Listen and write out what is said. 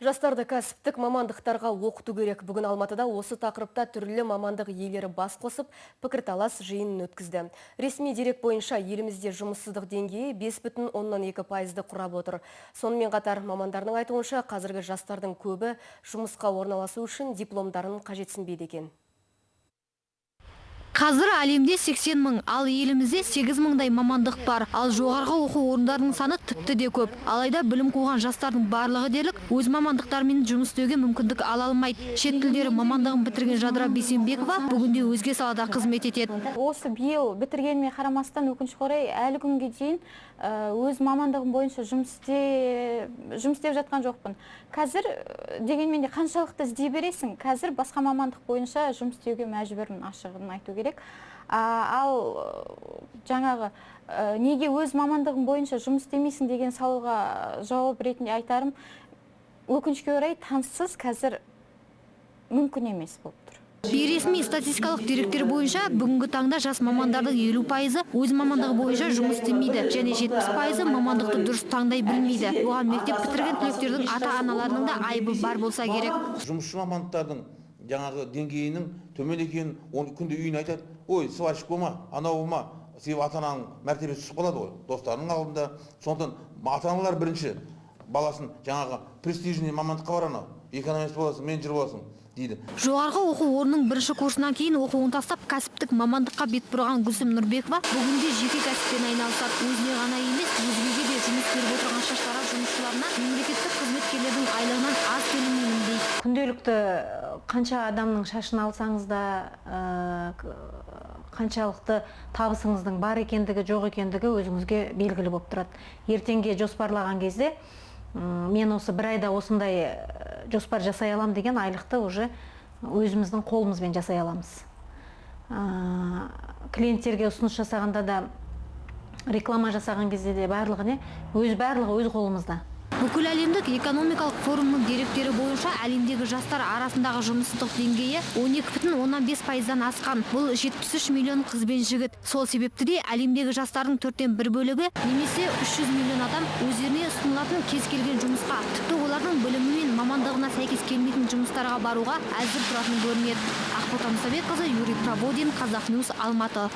Жастарды кәсіптік мамандықтарға оқыту керек. Бүгін Алматыда осы тақырыпта түрлі мамандық иелері бас қосып, пікірталас жиынын өткізді. Ресми дерек бойынша елімізде жұмыссыздық деңгейі 5,2% құрап отыр. Сонымен қатар мамандардың айтуынша қазіргі жастардың көбі жұмысқа орналасу үшін дипломдарын қажетсінбейді екен. Қазір әлемде 80 мың, ал елімізде 8 мыңдай мамандық бар. Ал жоғарғы оқу орындарының саны тіпті де көп. Алайда білім қуған жастардың барлығы дерлік өз мамандықтарымен жұмыс істеуге мүмкіндік ала алмайды. Шет тілдері мамандығын бітірген Жадыра Бейсенбекова бүгінде өзге салада қызмет етеді. Осы биыл бітіргеніме қарамастан өкінішке орай әлі күнге дейін өз мамандығым бойынша жұмыс істеп жатқан жоқпын. Қазір дегенмен де қаншалықты іздей бересің? Қазір басқа мамандық бойынша жұмыс істеуге мәжбүрмін, ашығын айту керек. Ал жаңағы неге өз мамандығым бойынша жұмыс істемейсің деген сауалға жауап ретінде айтарым, өкінішке орай таныссыз қазір мүмкін емес болып тұр. Бейресми статистикалық деректер бойынша бүгінгі таңда жас мамандардың 50% өз мамандығы бойынша жұмыс істемейді, және 70% мамандықты дұрыс таңдай білмейді. Оған мектеп бітірген түлектердің ата-аналарының да айыбы бар болса керек. Жұмысшы мамандықтардың жаңағы деңгейінің төмен екенін, оны күнде үйіне айтады. Ой, сварщик болма, анау болма. Себебі ата-ананың мәртебесі түсіп қалады ғой, достарының алдында. Сондықтан ата-аналар бірінші баласын жаңағы престижный мамандыққа бар, анау экономист боласың, менеджер боласың дейді. Жоғарғы оқу орнының бірінші курсынан кейін оқуын тастап кәсіптік мамандыққа бет бұрған Гүлсім Нұрбекова бүгінде жеке кәсіппен айналысады. Өзіне ғана емес, өзгеге де жұмыс беріп отырған шаштара жұмысшыларына мемлекеттік қызметкерлердің айлығынан аз төлемеймін дейді. Күнделікті қанша адамның шашын алсаңыз да, қаншалықты табысыңыздың бар екендігі, жоқ екендігі өзіңізге белгілі болып тұрады. Ертеңге жоспарлаған кезде мен осы бір айда осындай жоспар жасай алам деген айлықты уже өзіміздің қолымызбен жасай аламыз. Клиенттерге ұсыныс жасағанда да, реклама жасаған кезде де барлығы өз қолымызда. Бүкіл әлемдік экономикалық форумның деректері бойынша әлемдегі жастар арасындағы жұмыссыздық деңгейі 12,5%-дан асқан. Бұл 73 миллион қыз бен жігіт. Сол себепті де әлемдегі жастардың 1/4 бөлігі немесе 300 миллион адам өздеріне ұсынылатын кез келген жұмысқа, тіпті олардың білімі мен мамандығына сәйкес келмейтін жұмыстарға баруға әзір тұратын көрінеді. Ақбота Мұсабекқызы, Юрий Проводин, Қазақньюс, Алматы.